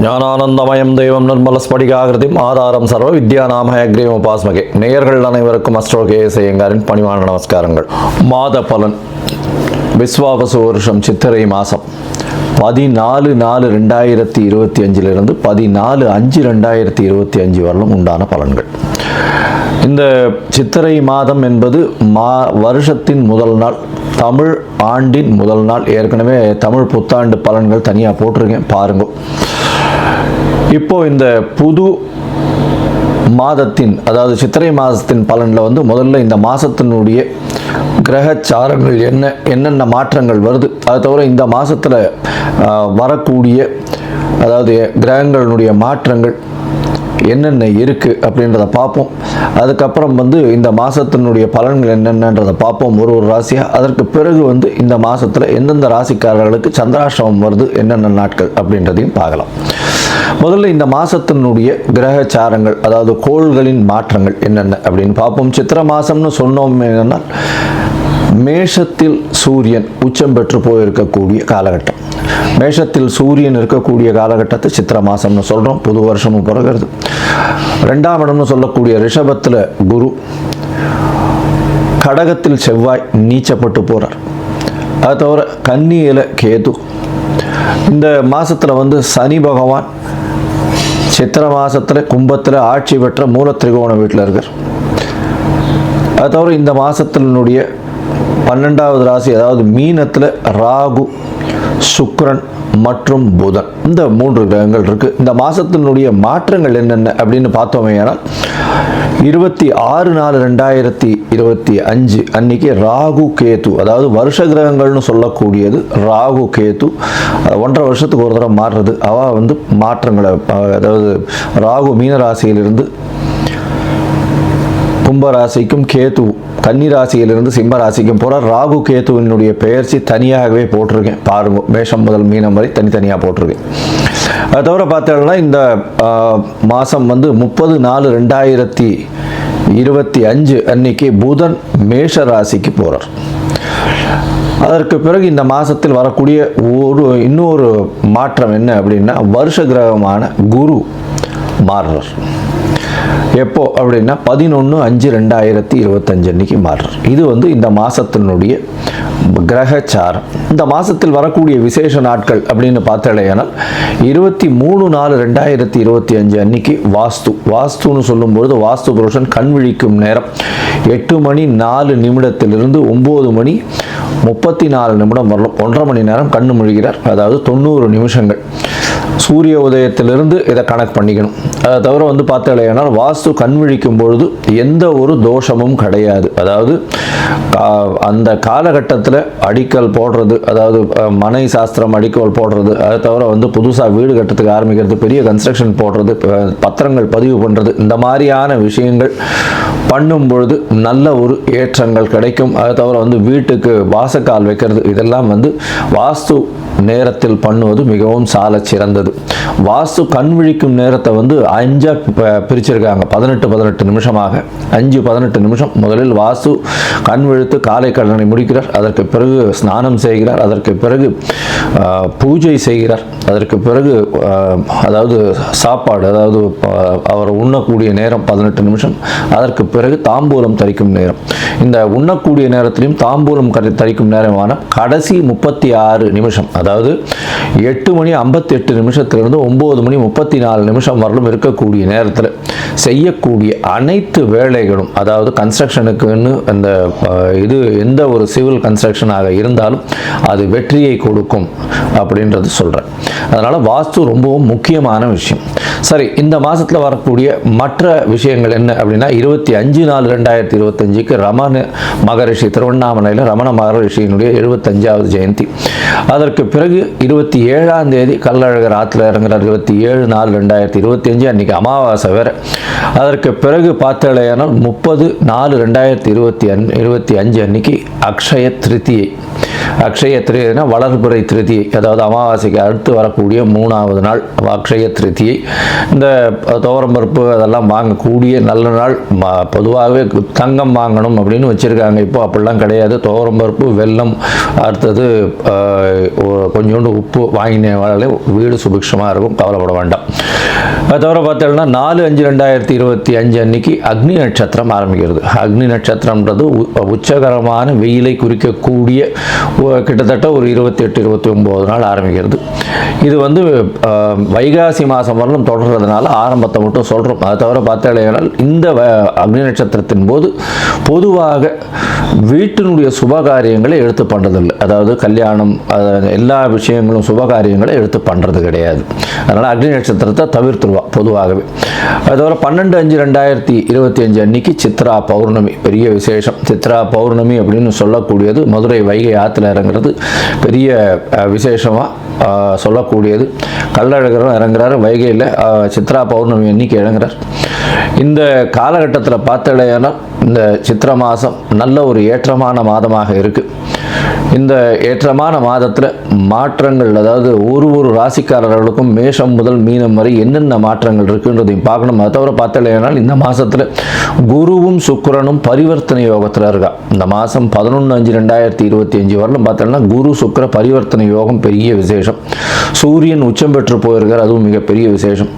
ஞானானந்தமயம் தெய்வம் நிர்மலஸ்படிகாகிருதிம் ஆதாரம் சர்வ வித்யாநாம ஹயக்ரீவ உபாஸ்மகே. நேயர்கள் அனைவருக்கும் அஸ்ட்ரோ கேஎஸ் ஐயங்காரின் பணிவான நமஸ்காரங்கள். மாத பலன் விஸ்வாவசு வருஷம் சித்திரை மாதம் 14/4/2025 14/5/2025 வரலும் உண்டான பலன்கள். இந்த சித்திரை மாதம் என்பது வருஷத்தின் முதல் நாள், தமிழ் ஆண்டின் முதல் நாள். ஏற்கனவே தமிழ் புத்தாண்டு பலன்கள் தனியாக போட்டிருக்கேன், பாருங்க. இப்போ இந்த புது மாதத்தின், அதாவது சித்திரை மாதத்தின் பலனில் முதல்ல இந்த மாதத்தினுடைய கிரகச்சாரங்கள் என்னென்ன மாற்றங்கள் வருது, அது தவிர இந்த மாதத்தில் வரக்கூடிய, அதாவது கிரகங்களுடைய மாற்றங்கள் என்னென்ன இருக்குது அப்படின்றத பார்ப்போம். அதுக்கப்புறம் இந்த மாதத்தினுடைய பலன்கள் என்னென்னன்றதை பார்ப்போம், ஒரு ராசியாக. அதற்கு பிறகு இந்த மாதத்தில் எந்தெந்த ராசிக்காரர்களுக்கு சந்திராஷ்டமம் வருது, என்னென்ன நாட்கள் அப்படின்றதையும் பார்க்கலாம். முதல்ல இந்த மாதத்தினுடைய கிரகச்சாரங்கள், அதாவது கோள்களின் மாற்றங்கள் என்னென்ன அப்படின்னு பார்ப்போம். சித்திரை மாதம்னு சொன்னோம் என்னன்னா, மேஷத்தில் சூரியன் உச்சம் பெற்று போயிருக்கக்கூடிய காலகட்டம். மேஷத்தில் சூரியன் இருக்கக்கூடிய காலகட்டத்தை சித்திரை மாதம்னு சொல்கிறோம். புது வருஷமும் பிறகுறது. ரெண்டாம் இடம்னு சொல்லக்கூடிய ரிஷபத்தில் குரு, கடகத்தில் செவ்வாய் நீச்சப்பட்டு போகிறார். அது தவிர கன்னியில் கேது. இந்த மாதத்தில் சனி பகவான் சித்திரை மாதத்தில் கும்பத்தில் ஆட்சி பெற்ற மூல திரிகோண வீட்டில் இருக்கார். அது தவிர இந்த மாதத்தினுடைய 12வது ராசி, அதாவது மீனத்தில் ராகு, சுக்கிரன் மற்றும் புதன், இந்த 3 கிரகங்கள் இருக்குது. இந்த மாதத்தினுடைய மாற்றங்கள் என்னென்ன அப்படின்னு பார்த்தோமே ஆனால், 26/4/2025 அன்னைக்கு ராகு கேது, அதாவது வருஷ கிரகங்கள்னு சொல்லக்கூடியது ராகு கேது 1.5 வருஷத்துக்கு ஒரு தடவை மாறுறது. அவள் மாற்றங்களை, அதாவது ராகு மீனராசியிலிருந்து கும்பராசிக்கும், கேது கன்னிராசியிலிருந்து சிம்மராசிக்கும் போகிற ராகு கேத்துவினுடைய பெயர்ச்சி தனியாகவே போட்டிருக்கேன், பாருங்க. மேஷம் முதல் மீனம் வரை தனித்தனியாக போட்டிருக்கேன். அது தவிர பார்த்தோம்னா இந்த மாதம் 30/4/2025 அன்னைக்கு புதன் மேஷ ராசிக்கு போகிறார். அதற்கு பிறகு இந்த மாதத்தில் வரக்கூடிய இன்னொரு மாற்றம் என்ன அப்படின்னா, வருஷ கிரகமான குரு மாறுறார். எப்போ அப்படின்னா 11/5/2025 அன்னைக்கு மாறுறார். இது இந்த மாதத்தினுடைய கிரகச்சாரம். இந்த மாதத்தில் வரக்கூடிய விசேஷ நாட்கள் அப்படின்னு பார்த்தாலேயானால், 23/4/2025 அன்னைக்கு வாஸ்துன்னு சொல்லும்பொழுது, வாஸ்து புருஷன் கண் விழிக்கும் நேரம் 8:04 9:34 வரலாம். 1.5 மணி நேரம் கண்ணு முழுகிறார், அதாவது 90 நிமிஷங்கள். சூரிய உதயத்திலிருந்து இதை கணக்கு பண்ணிக்கணும். அதை தவிர பார்த்தாலேயானால், வாஸ்து கண் விழிக்கும் பொழுது எந்த ஒரு தோஷமும் கிடையாது. அதாவது அந்த காலகட்டத்தில் அடிக்கல் போடுறது, அதாவது மனை சாஸ்திரம் அடிக்கல் போடுறது, அதை தவிர புதுசாக வீடு கட்டுறதுக்கு ஆரம்பிக்கிறது, பெரிய கன்ஸ்ட்ரக்ஷன் போடுறது, பத்திரங்கள் பதிவு பண்ணுறது, இந்த மாதிரியான விஷயங்கள் பண்ணும் பொழுது நல்ல ஒரு ஏற்றங்கள் கிடைக்கும். அதை தவிர வீட்டுக்கு வாசக்கால் வைக்கிறது, இதெல்லாம் வாஸ்து நேரத்தில் பண்ணுவது மிகவும் சால சிறந்தது. வாஸ்து கண் விழிக்கும் நேரத்தை 5 பிரிச்சிருக்காங்க, 18 நிமிஷமாக. 5-18 நிமிஷம். முதலில் வாஸ்து கண் விழித்து காலை கடனை முடிக்கிறார், அதற்கு பிறகு ஸ்நானம் செய்கிறார், அதற்கு பிறகு பூஜை செய்கிறார், அதற்கு பிறகு அதாவது சாப்பாடு, அதாவது அவர் உண்ணக்கூடிய நேரம் 18 நிமிஷம், அதற்கு பிறகு தாம்பூலம் தரிக்கும் நேரம். இந்த உண்ணக்கூடிய நேரத்திலையும் தாம்பூலம் தரிக்கும் நேரமான கடைசி 36 நிமிஷம், அதாவது 8:58 9:34 வரலும் இருக்கக்கூடிய நேரத்தில் செய்யக்கூடிய அனைத்து வேலைகளும், அதாவது கன்ஸ்ட்ரக்ஷனுக்குன்னு அந்த இது எந்த ஒரு சிவில் கன்ஸ்ட்ரக்ஷனாக இருந்தாலும் அது வெற்றியை கொடுக்கும் அப்படின்றது சொல்கிறேன். அதனால் வாஸ்து ரொம்பவும் முக்கியமான விஷயம். சரி, இந்த மாதத்தில் வரக்கூடிய மற்ற விஷயங்கள் என்ன அப்படின்னா, 25/4/2025 ரமண மகரிஷி, திருவண்ணாமலையில் ரமண மகரிஷியினுடைய 75வது ஜெயந்தி. அதற்கு பிறகு 27ஆம் தேதி கள்ளழகர் ஆற்றுல இறங்குறார். 27/4/2025 அன்றைக்கி அமாவாசை வேறு. அதற்கு பிறகு பார்த்தாலேயானால் 30/4/2025 அன்னைக்கு அக்ஷய திருத்தியை. அக்ஷய திருதினா வளர்பிறை திருதியை, அதாவது அமாவாசைக்கு அடுத்து வரக்கூடிய 3வது நாள் அக்ஷய திருதியை. இந்த துவரம்பருப்பு அதெல்லாம் வாங்கக்கூடிய நல்ல நாள். பொதுவாகவே தங்கம் வாங்கணும் அப்படின்னு வச்சுருக்காங்க, இப்போ அப்படிலாம் கிடையாது. துவரம்பருப்பு, வெல்லம், அடுத்தது கொஞ்சோண்டு உப்பு வாங்கினாலே வீடு சுபிக்ஷமாக இருக்கும், கவலைப்பட வேண்டாம். அது தவிர பார்த்தோம்னா 4/5/2025 அன்னைக்கு அக்னி நட்சத்திரம் ஆரம்பிக்கிறது. அக்னி நட்சத்திரம்ன்றது உச்சகரமான வெயிலை குறிக்கக்கூடிய கிட்டத்தட்ட ஒரு 28-29 நாள் ஆரம்பிக்கிறது. இது வந்து வைகாசி மாதம் வரலும் தொடர்றதுனால ஆரம்பத்தை மட்டும் சொல்கிறோம். அதை தவிர பார்த்தாலேனால் இந்த அக்னி நட்சத்திரத்தின் போது பொதுவாக வீட்டினுடைய சுபகாரியங்களை எடுத்து பண்ணுறதில்லை. அதாவது கல்யாணம், எல்லா விஷயங்களும் சுபகாரியங்களை எடுத்து பண்ணுறது கிடையாது. அதனால் அக்னி நட்சத்திரத்தை தவிர்த்துருவா பொதுவாகவே. அதோட 12/5/2025 அன்னைக்கு சித்ரா பௌர்ணமி, பெரிய விசேஷம். சித்ரா பௌர்ணமி அப்படின்னு சொல்லக்கூடியது மதுரை வைகை ஆற்றுல இறங்குறது பெரிய விசேஷமாக சொல்லக்கூடியது. கள்ளழகரும் இறங்குறாரு வைகையில், சித்ரா பௌர்ணமி அன்னைக்கு இறங்குறார். இந்த காலகட்டத்தில் பார்த்தடையானா இந்த சித்திரை மாதம் நல்ல ஒரு ஏற்றமான மாதமாக இருக்குது. இந்த ஏற்றமான மாதத்தில் மாற்றங்கள், அதாவது ஒரு ராசிக்காரர்களுக்கும் மேஷம் முதல் மீனம் வரை என்னென்ன மாற்றங்கள் இருக்குன்றதையும் பார்க்கணும். அதை தவிர பார்த்தலையானால் இந்த மாதத்தில் குருவும் சுக்கிரனும் பரிவர்த்தனை யோகத்தில் இருக்கா. இந்த மாதம் 11/5/2025 வரலும் பார்த்தோம்னா குரு சுக்கிர பரிவர்த்தனை யோகம் பெரிய விசேஷம். சூரியன் உச்சம் பெற்று போயிருக்கார், அதுவும் மிகப்பெரிய விசேஷம்.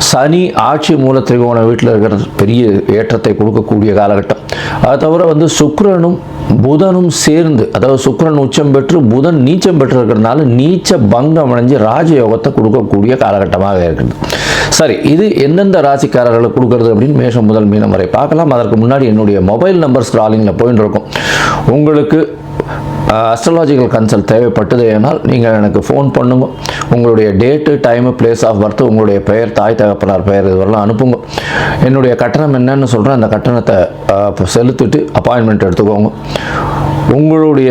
சனி ஆட்சி மூல திரிகோண வீட்டில் இருக்கிறது பெரிய ஏற்றத்தை கொடுக்கக்கூடிய காலகட்டம். அதை தவிர வந்து சுக்கிரனும் புதனும் சேர்ந்து, அதாவது சுக்கிரன் உச்சம் பெற்று புதன் நீச்சம் பெற்று இருக்கிறதுனால நீச்ச பங்கம் அடைஞ்சு ராஜயோகத்தை கொடுக்கக்கூடிய காலகட்டமாக இருக்குது. சரி, இது எந்தெந்த ராசிக்காரர்களுக்கு கொடுக்கறது அப்படின்னு மேஷம் முதல் மீனம் வரை பார்க்கலாம். அதற்கு முன்னாடி என்னுடைய மொபைல் நம்பர் ஸ்க்ராலிங்கில் போயின்னு இருக்கும். உங்களுக்கு அஸ்ட்ராலாஜிக்கல் கன்சல்ட் தேவைப்பட்டது ஏனால் நீங்கள் எனக்கு ஃபோன் பண்ணுங்க. உங்களுடைய date, time, place of birth, உங்களுடைய பெயர், தாய் தகப்பனார் பெயர் இதுவரெல்லாம் அனுப்புங்க. என்னுடைய கட்டணம் என்னன்னு சொல்கிறேன், அந்த கட்டணத்தை செலுத்திட்டு அப்பாயின்மெண்ட் எடுத்துக்கோங்க. உங்களுடைய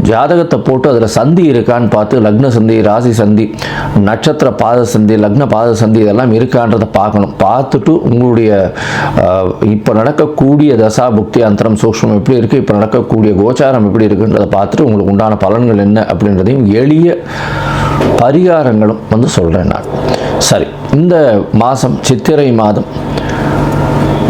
ஜாதகத்தை போட்டு அதில் சந்தி இருக்கான்னு பார்த்து, லக்ன சந்தி, ராசி சந்தி, நட்சத்திர பாத சந்தி, லக்ன பாத சந்தி இதெல்லாம் இருக்கான்றதை பார்க்கணும். பார்த்துட்டு உங்களுடைய இப்போ நடக்கக்கூடிய தசா புக்தி அந்தரம் சூக்ஷ்மம் எப்படி இருக்குது, இப்போ நடக்கக்கூடிய கோச்சாரம் எப்படி இருக்குன்றதை பார்த்துட்டு உங்களுக்கு உண்டான பலன்கள் என்ன அப்படின்றதையும் எளிய பரிகாரங்களும் வந்து சொல்கிறேன் நான். சரி, இந்த மாதம் சித்திரை மாதம்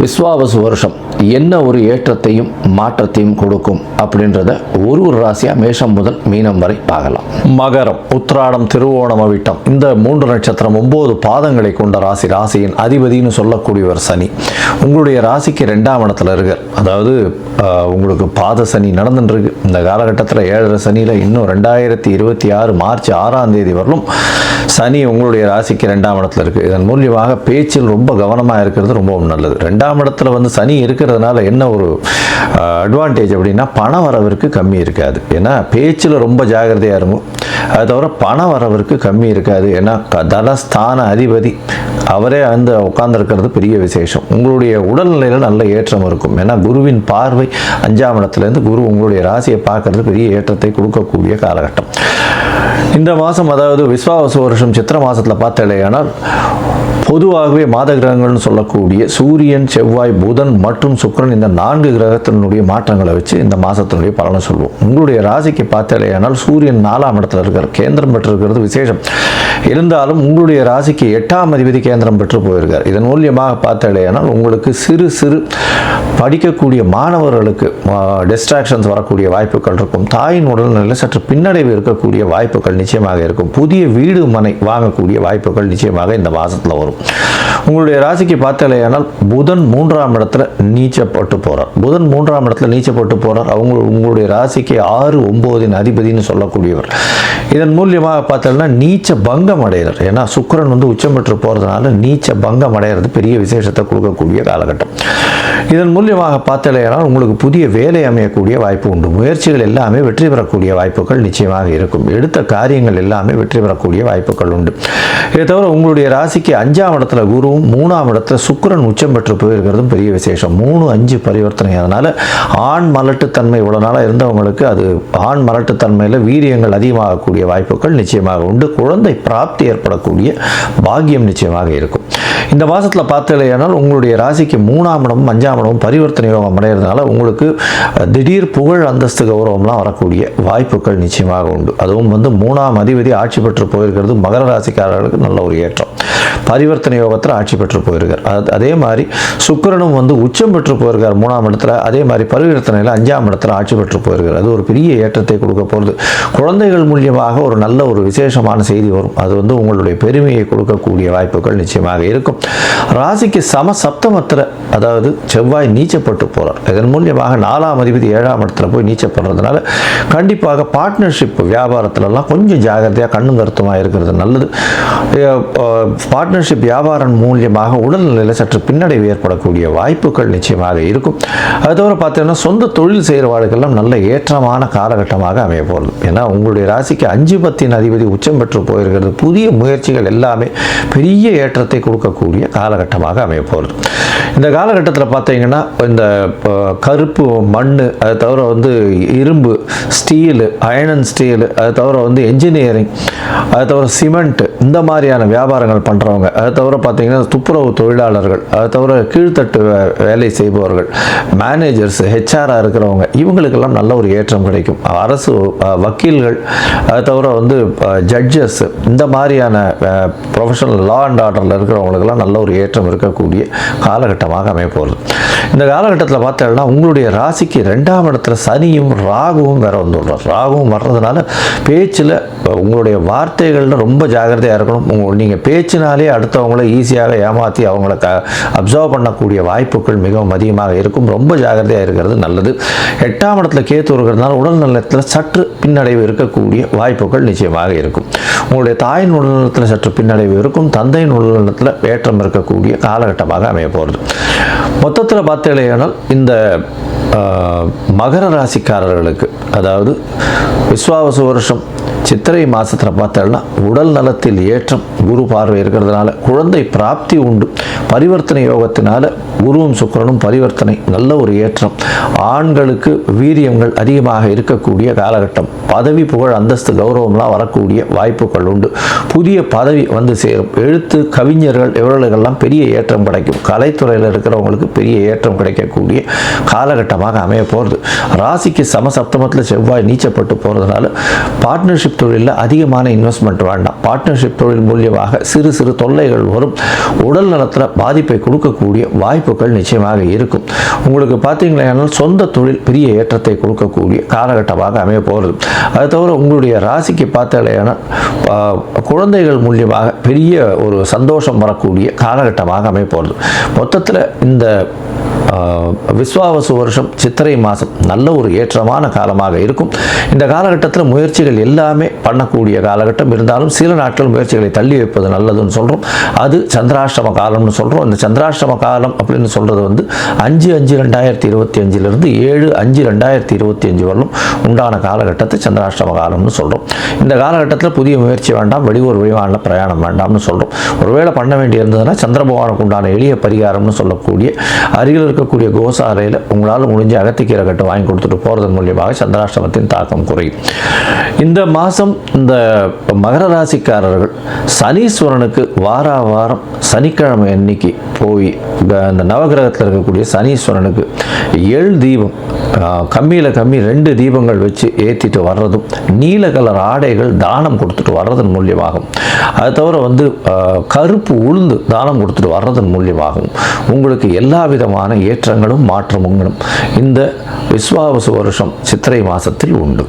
விஸ்வாவசு வருஷம் என்ன ஒரு ஏற்றத்தையும் மாற்றத்தையும் கொடுக்கும் அப்படின்றத ஒரு ராசியாக மேஷம் முதல் மீனம் வரை பார்க்கலாம். மகரம், உத்திராடம், திருவோணம், அவிட்டம் இந்த 3 நட்சத்திரம் 9 பாதங்களை கொண்ட ராசி. ராசியின் அதிபதினு சொல்லக்கூடியவர் சனி. உங்களுடைய ராசிக்கு 2ஆம் இடத்துல இருக்கார். அதாவது உங்களுக்கு பாத சனி நடந்துருக்கு. இந்த காலகட்டத்தில் 7.5 சனியில் இன்னும் 2026 மார்ச் 6ஆம் தேதி வரலும் சனி உங்களுடைய ராசிக்கு 2ஆம் இடத்துல இருக்குது. இதன் மூலியமாக பேச்சில் ரொம்ப கவனமாக இருக்கிறது ரொம்ப நல்லது. 2ஆம் இடத்துல வந்து சனி இருக்கிறதுனால என்ன ஒரு அட்வான்டேஜ் அப்படின்னா பண வரவிற்கு கம்மி இருக்காது. ஏன்னா பேச்சில் ரொம்ப ஜாகிரதையாக இருக்கும். அது தவிர பண வரவிற்கு கம்மி இருக்காது. ஏன்னா தனஸ்தான அதிபதி அவரே வந்து உட்கார்ந்துருக்கிறது பெரிய விசேஷம். உங்களுடைய உடல்நிலையில் நல்ல ஏற்றம் இருக்கும். ஏன்னா குருவின் பார்வை 5ஆம் இடத்துலேருந்து குரு உங்களுடைய ராசியை பார்க்கறது பெரிய ஏற்றத்தை கொடுக்கக்கூடிய காலகட்டம். இந்த மாதம், அதாவது விஸ்வாவசு வருஷம் சித்திரை மாதத்தில் பார்த்தலையானால் பொதுவாகவே மாத கிரகங்கள்னு சொல்லக்கூடிய சூரியன், செவ்வாய், புதன் மற்றும் சுக்கிரன் இந்த 4 கிரகத்தினுடைய மாற்றங்களை வச்சு இந்த மாதத்தினுடைய பலனை சொல்லுவோம். உங்களுடைய ராசிக்கு பார்த்தலையானால் சூரியன் 4ஆம் இடத்துல இருக்கிற கேந்திரம் பெற்றிருக்கிறது விசேஷம். இருந்தாலும் உங்களுடைய ராசிக்கு 8ஆம் அதிபதி கேந்திரம் பெற்று போயிருக்கார். இதன் மூலியமாக பார்த்தலையானால் உங்களுக்கு சிறு சிறு படிக்கக்கூடிய மாணவர்களுக்கு டிஸ்ட்ராக்ஷன்ஸ் வரக்கூடிய வாய்ப்புகள் இருக்கும். தாயின் உடல்நிலையில் சற்று பின்னடைவு இருக்கக்கூடிய வாய்ப்புகள் நிச்சயமாக இருக்கும். புதிய வீடு மனை வாங்கக்கூடிய வாய்ப்புகள் நிச்சயமாக இந்த மாதத்தில் வரும். உங்களுடைய ராசிக்கு பார்த்தலையானால் புதன் 3ஆம் இடத்துல நீச்சப்பட்டு போகிறார். புதன் 3ஆம் இடத்துல நீச்சப்பட்டு போகிறார். உங்களுடைய ராசிக்கு 6, 9 அதிபதினு சொல்லக்கூடியவர். இதன் மூலியமாக பார்த்தோம்னா நீச்ச பங்கம் அடைகிறார். ஏன்னா சுக்கிரன் வந்து உச்சம் பெற்று போகிறதுனால நீச்ச பங்கம் அடைகிறது பெரிய விசேஷத்தை கொடுக்கக்கூடிய காலகட்டம். இதன் மூலியமாக பார்த்தலையானால் உங்களுக்கு புதிய வேலை அமையக்கூடிய வாய்ப்பு உண்டு. முயற்சிகள் எல்லாமே வெற்றி பெறக்கூடிய வாய்ப்புகள் நிச்சயமாக இருக்கும். எடுத்த காரியங்கள் எல்லாமே வெற்றி பெறக்கூடிய வாய்ப்புகள் உண்டு. இதை தவிர உங்களுடைய ராசிக்கு 5ஆம் இடத்துல குருவும் 3ஆம் இடத்துல சுக்கிரன் உச்சம் பெற்று போயிருக்கிறதும் பெரிய விசேஷம். 3, 5 பரிவர்த்தனை. அதனால ஆண் மலட்டுத்தன்மை இவ்வளவு நாளாக இருந்தவங்களுக்கு அது ஆண் மலட்டுத்தன்மையில் வீரியங்கள் அதிகமாகக்கூடிய வாய்ப்புகள் நிச்சயமாக உண்டு. குழந்தை பிராப்தி ஏற்படக்கூடிய பாக்கியம் நிச்சயமாக இருக்கும். இந்த மாதத்தில் பார்த்தீங்கன்னா உங்களுடைய ராசிக்கு 3ஆம் இடமும் 5ஆம் இடமும் பரிவர்த்தனை யோகம் அடைகிறதுனால உங்களுக்கு திடீர் புகழ் அந்தஸ்து கௌரவம்லாம் வரக்கூடிய வாய்ப்புகள் நிச்சயமாக உண்டு. அதுவும் 3ஆம் அதிபதி ஆட்சி பெற்று போயிருக்கிறது மகர ராசிக்காரர்களுக்கு நல்ல ஒரு ஏற்றம். பரிவர்த்தனை யோகத்தில் ஆட்சி பெற்று போயிருக்கார். அதே மாதிரி சுக்கிரனும் உச்சம் பெற்று போயிருக்கார் 3ஆம் இடத்துல. அதே மாதிரி பரிவர்த்தனையில் 5ஆம் இடத்துல ஆட்சி பெற்று போயிருக்கார். அது ஒரு பெரிய ஏற்றத்தை கொடுக்க போகிறது. குழந்தைகள் மூலியமாக ஒரு நல்ல ஒரு விசேஷமான செய்தி வரும். அது உங்களுடைய பெருமையை கொடுக்கக்கூடிய வாய்ப்புகள் நிச்சயமாக இருக்கும். ராசிக்கு சம சப்தமத்தில் அதாவது செவ்வாய் நீச்சப்பட்டு போகிறார். இதன் மூலியமாக 4ஆம் அதிபதி 7ஆம் இடத்துல போய் நீச்சப்படுறதுனால கண்டிப்பாக பார்ட்னர்ஷிப் வியாபாரத்திலலாம் கொஞ்சம் ஜாகிரதையாக கண்ணும் கருத்துமாக இருக்கிறது நல்லது. பார்ட்னர்ஷிப் வியாபாரம் மூலியமாக உடல்நிலையில் சற்று பின்னடைவு ஏற்படக்கூடிய வாய்ப்புகள் நிச்சயமாக இருக்கும். அது தவிர பார்த்தீங்கன்னா சொந்த தொழில் செய்கிறவாளுக்கெல்லாம் நல்ல ஏற்றமான காலகட்டமாக அமைய போகிறது. ஏன்னா உங்களுடைய ராசிக்கு 5 அதிபதி உச்சம் பெற்று போயிருக்கிறது. புதிய முயற்சிகள் எல்லாமே பெரிய ஏற்றத்தை கொடுக்கக்கூடிய காலகட்டமாக அமைய போகிறது. இந்த காலகட்டத்தில் பார்த்தீங்கன்னா இந்த கருப்பு மண், அது தவிர இரும்பு, ஸ்டீலு, அயர்ன் அண்ட் ஸ்டீலு, அது தவிர என்ஜினியரிங், அது தவிர சிமெண்ட், இந்த மாதிரியான வியாபாரங்கள் பண்ணுறவங்க, அது தவிர பார்த்தீங்கன்னா துப்புரவு தொழிலாளர்கள், அது தவிர கீழ்த்தட்டு வேலை செய்பவர்கள், மேனேஜர்ஸ், ஹெச்ஆராக இருக்கிறவங்க, இவங்களுக்கெல்லாம் நல்ல ஒரு ஏற்றம் கிடைக்கும். அரசு வக்கீல்கள், அது தவிர ஜட்ஜஸ், இந்த மாதிரியான ப்ரொஃபஷனல் லா அண்ட் ஆர்டரில் இருக்கிறவங்களுக்கெல்லாம் நல்ல ஒரு ஏற்றம் இருக்கக்கூடிய காலகட்டமாக அமைய போகிறது. இந்த காலகட்டத்தில் பார்த்தோம்னா உங்களுடைய ராசிக்கு 2ஆம் இடத்துல சனியும் ராகுவும் வேற வந்துடுறார். ராகுவும் வர்றதுனால பேச்சில் உங்களுடைய வார்த்தைகளில் ரொம்ப ஜாகிரதையாக இருக்கணும். நீங்கள் பேச்சினாலே அடுத்தவங்களை ஈஸியாக ஏமாற்றி அவங்கள அப்சர்வ் பண்ணக்கூடிய வாய்ப்புகள் மிகவும் அதிகமாக இருக்கும். ரொம்ப ஜாகிரதையாக இருக்கிறது நல்லது. 8ஆம் இடத்துல கேத்து இருக்கிறதுனால உடல் நலத்தில் சற்று பின்னடைவு இருக்கக்கூடிய வாய்ப்புகள் நிச்சயமாக இருக்கும். உங்களுடைய தாயின் உடல்நலத்தில் சற்று பின்னடைவு இருக்கும். தந்தையின் உடல்நலத்தில் ஏற்றம் இருக்கக்கூடிய காலகட்டமாக அமைய போகிறது. மொத்தத்தில் பார்த்தீங்கன்னா இந்த மகர ராசிக்காரர்களுக்கு அதாவது விஸ்வாவசு வருஷம் சித்திரை மாதத்தில் பார்த்தோம்னா உடல் நலத்தில் ஏற்றம், குரு பார்வை இருக்கிறதுனால குழந்தை பிராப்தி உண்டு. பரிவர்த்தனை யோகத்தினால குருவும் சுக்கிரனும் பரிவர்த்தனை, நல்ல ஒரு ஏற்றம். ஆண்களுக்கு வீரியங்கள் அதிகமாக இருக்கக்கூடிய காலகட்டம். பதவி புகழ் அந்தஸ்து கௌரவம்லாம் வரக்கூடிய வாய்ப்புகள் உண்டு. புதிய பதவி சேரும். எழுத்து கவிஞர்கள் இவர்களுக்கெல்லாம் பெரிய ஏற்றம் கிடைக்கும். கலைத்துறையில் இருக்கிறவங்களுக்கு பெரிய ஏற்றம் கிடைக்கக்கூடிய காலகட்டமாக அமைய போகிறது. ராசிக்கு சமசப்தமத்தில் செவ்வாய் நீச்சப்பட்டு போகிறதுனால பார்ட்னர்ஷிப் தொழிலில் அதிகமான இன்வெஸ்ட்மெண்ட் வேண்டாம். பார்ட்னர்ஷிப் தொழில் மூலியமாக சிறு சிறு தொல்லைகள் வரும். உடல் நலத்தில் பாதிப்பை கொடுக்கக்கூடிய வாய்ப்புகள் நிச்சயமாக இருக்கும். உங்களுக்கு பார்த்தீங்கன்னா சொந்த தொழில் பெரிய ஏற்றத்தை கொடுக்கக்கூடிய காலகட்டமாக அமைய போகிறது. அது தவிர உங்களுடைய ராசிக்கு பார்த்தீங்கன்னா குழந்தைகள் மூலியமாக பெரிய ஒரு சந்தோஷம் வரக்கூடிய காலகட்டமாக அமைய போகிறது. மொத்தத்தில் இந்த விஸ்வாவசு வருஷம் சித்திரை மாதம் நல்ல ஒரு ஏற்றமான காலமாக இருக்கும். இந்த காலகட்டத்தில் முயற்சிகள் எல்லாமே பண்ணக்கூடிய காலகட்டம் இருந்தாலும் சில நாட்கள் முயற்சிகளை தள்ளி வைப்பது நல்லதுன்னு சொல்கிறோம். அது சந்திராஷ்டம காலம்னு சொல்கிறோம். இந்த சந்திராஷ்டம காலம் அப்படின்னு சொல்கிறது 5/5/2025 7/5/2025 வரலும் உண்டான காலகட்டத்தை சந்திராஷ்டம காலம்னு சொல்கிறோம். இந்த காலகட்டத்தில் புதிய முயற்சி வேண்டாம், வெளியூர் வெளிவான பிரயாணம் வேண்டாம்னு சொல்கிறோம். ஒருவேளை பண்ண வேண்டி இருந்ததுன்னா சந்திர பகவானுக்கு உண்டான எளிய பரிகாரம்னு சொல்லக்கூடிய அருகில் இருக்கக்கூடிய கோசாலையில் உங்களால் முடிஞ்ச அகத்திக்கீரை கட்டு வாங்கி கொடுத்துட்டு போகிறதன் மூலியமாக சந்திராஷ்டமத்தின் தாக்கம் குறையும். இந்த மாதம் இந்த மகர ராசிக்காரர்கள் சனீஸ்வரனுக்கு வாரம் சனிக்கிழமை அன்னைக்கு போய் இந்த நவகிரகத்தில் இருக்கக்கூடிய சனீஸ்வரனுக்கு 7 தீபம் கம்மியில் 2 தீபங்கள் வச்சு ஏற்றிட்டு வர்றதும், நீல கலர் ஆடைகள் தானம் கொடுத்துட்டு வர்றதன் மூலியமாகும். அது தவிர கருப்பு உளுந்து தானம் கொடுத்துட்டு வர்றதன் மூலியமாகும் உங்களுக்கு எல்லா விதமான ஏற்றங்களும் மாற்றமும் இந்த விஸ்வாவசு வருஷம் சித்திரை மாதத்தில் உண்டு.